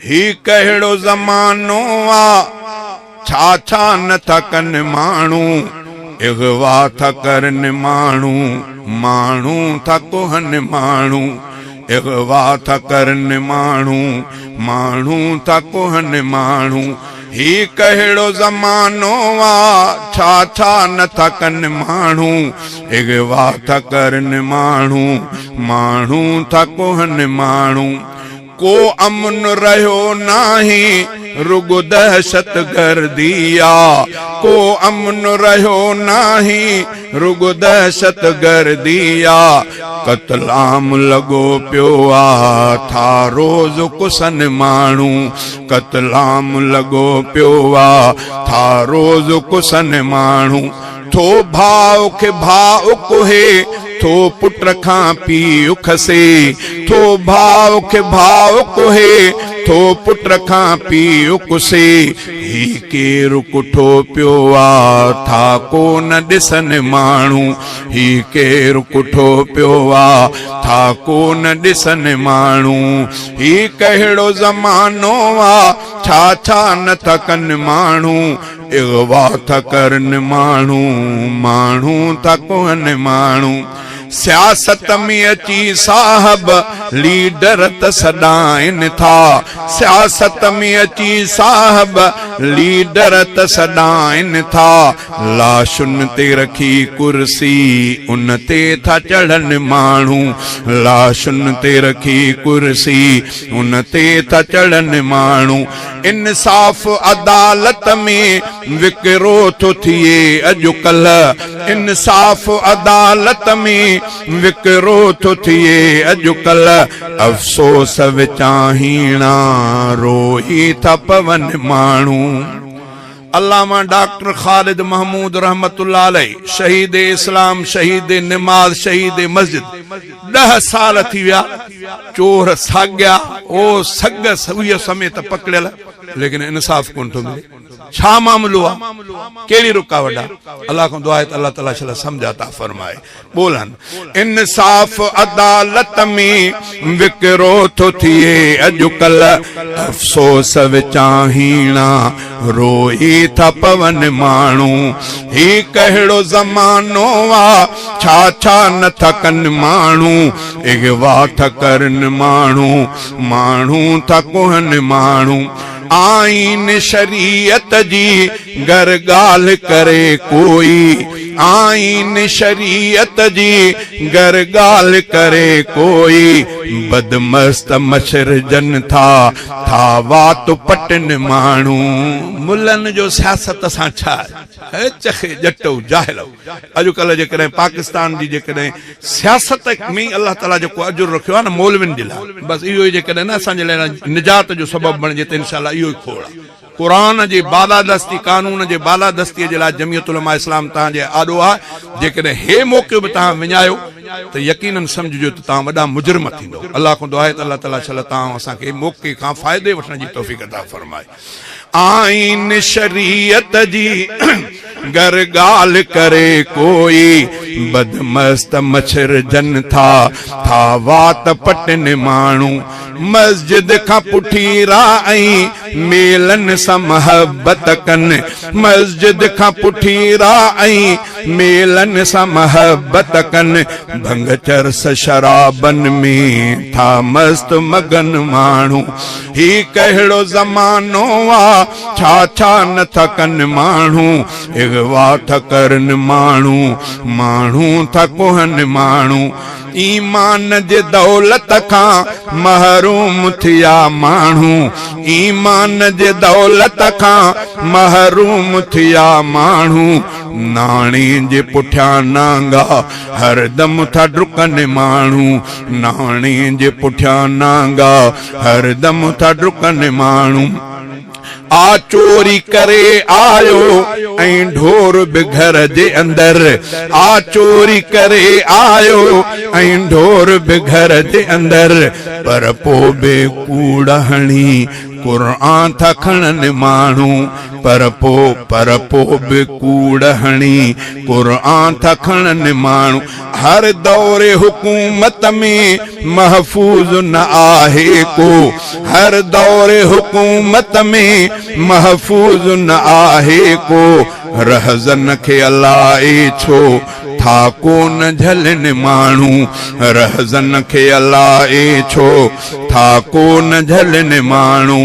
ही कहिड़ो ज़मानो आ छा छा नथा कनि माण्हू इग़वा था करनि माण्हू माण्हू था कोहनि माण्हू इग़वा था करनि माण्हू माण्हू था कोहनि माण्हू ही कहिड़ो ज़मानो आ छा छा नथा कनि माण्हू इग़वा था करनि माण्हू माण्हू था कोहनि माण्हू को अमन रहियो नाही रुगो दहशत गर्दिया को अमन रहियो नाही रुगो दहशत गर्दिया कतलाम लगो पियो आ था रोज़ कुसन माण्हू कतलाम लगो पियो आ था रोज़ कुसन माण्हू थो भाव खे भाव कोहे थो पुट खां पीउ खसे थो भाव खे भाव कोहे थो पुट खां पीउ कुसे ही केरु कुठो पियो आ था को न ॾिसनि माण्हू ही केरु कुठो पियो आ था को न ॾिसनि माण्हू ही कहिड़ो ज़मानो आ छा छा नथा कनि माण्हू इग़वा था करनि माण्हू माण्हू था कोहनि माण्हू सियासत में अची साहब लीडर त सॾाइनि था सियासत में अची साहब लीडर त सॾाइनि था लाशुनि ते रखी कुर्सी उन ते था चढ़नि माण्हू लाशुनि ते रखी कुर्सी उन ते था चढ़नि माण्हू इंसाफ़ अदालत में विकिरो थो थिए अॼुकल्ह इंसाफ़ अदालत में विकिरो थो थिए अॼुकल्ह अफ़सोस विचाहीणा रोई था पवनि माण्हू अल्लामा डॉक्टर ख़ालिद महमूद रहमतुल्लाह अलैह शहीद इस्लाम शहीद नमाज शहीद मस्जिद 10 साल थी विया चोर साॻिया ओ सग सविय समेत पकड़ियल लेकिन इंसाफ़ कोन थो मिले छा मामलो आ केड़ी रुकावट आ अल्लाह को दुआ है अल्लाह ताला शला समझाता फरमाए बोलन इंसाफ अदालत में विकिरो थो थिए अॼुकल्ह अफ़सोस विचाहीणा रोई था पवनि माण्हू ही कहिड़ो ज़मानो आ छा छा नथा कनि माण्हू इग़वा था करनि माण्हू माण्हू था कोहनि माण्हू आईन शरीयत जी गर गाल करे कोई आईन शरीयत जी गर गाल करे कोई बदमस्त मच्छर जन था वात पटन माण्हू मुल्लन जो सियासत सां छा है चखे जटो जाहिल अॼुकल्ह जेकॾहिं पाकिस्तान जी जेकॾहिं सियासत में अल्लाह ताला जेको अजुर रखियो आहे न मौलविन जे लाइ बसि इहो ई जेकॾहिं न असांजे लाइ निजात जो सबबु बणिजे त इंशाअल्लाह इहो ई खोड़ कुरान जे बालादस्ती कानून जे बालादस्तीअ जे लाइ जमियत उलमा इस्लाम तव्हांजे आॾो आहे जेकॾहिं हे मौक़ो बि तव्हां विञायो तो यकीनन समझो तो ता वडा मुजरम थींदो अल्लाह को दुआ है अल्लाह ताला शल ता असा के मौके का फायदे वठण जी तौफीक अता फरमाए आईन शरीयत जी गर गाल करे कोई बदमस्त मच्छर जन था वात पटन माण्हू मस्जिद का पुठी राई मेलन सा मोहब्बत कन मस्जिद का पुठी राई मेलन सा मोहब्बत कन भंग चरस शराबन में था मस्त मगन माण्हू ही कहिड़ो ज़मानो आ छा छा नथा कनि माण्हू इग़वा था करनि माण्हू माण्हू था कोहनि माण्हू ईमान जे दौलत का महरूम थिया माण्हू ईमान जे दौलत का महरूम थिया माण्हू नाणी जे पुठियां नांगा हरदम था डुकनि माण्हू नाणी जे पुठियां नांगा हरदम था डुकनि माण्हू आ चोरी करे आयो ऐं ढोर बि घर जे अंदर आ चोरी करे आयो ऐं ढोर बि घर जे अंदर पर पोइ बि कूड़ हणी क़ुरान था खणनि माण्हू पर पो बि कूड़ हणी क़ुरान था खणनि माण्हू हर दौरे हुकूमत में महफूज न आहे को हर दौरे हुकूमत में महफूज न आहे को रहज़न खे अलाए छो था कोन झलनि माण्हू रहज़न खे अलाए छो था कोन झलनि माण्हू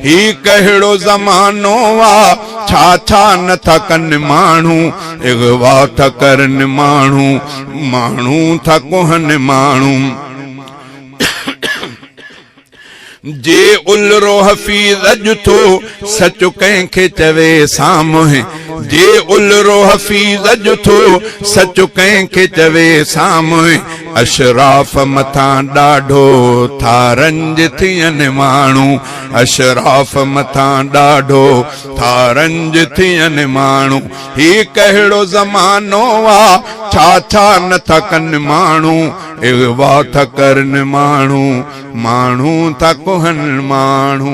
ही कहिड़ो ज़मानो आ छा छा नथा कनि माण्हू इग़वा था करनि माण्हू माण्हू था कोहनि माण्हू जे उलरो हफ़ीज़ अॼु थो सच कंहिंखे चवे साम्हूं जे उलरो हफ़ीज़ अॼु थो सच कंहिंखे चवे साम्हूं अशराफ मथां ॾाढो था रंज थियनि माण्हू अशराफ मथां ॾाढो था रंज थियनि माण्हू ही कहिड़ो ज़मानो आ छा छा नथा कनि माण्हू इग़वा था करनि माण्हू माण्हू था कोहनि माण्हू।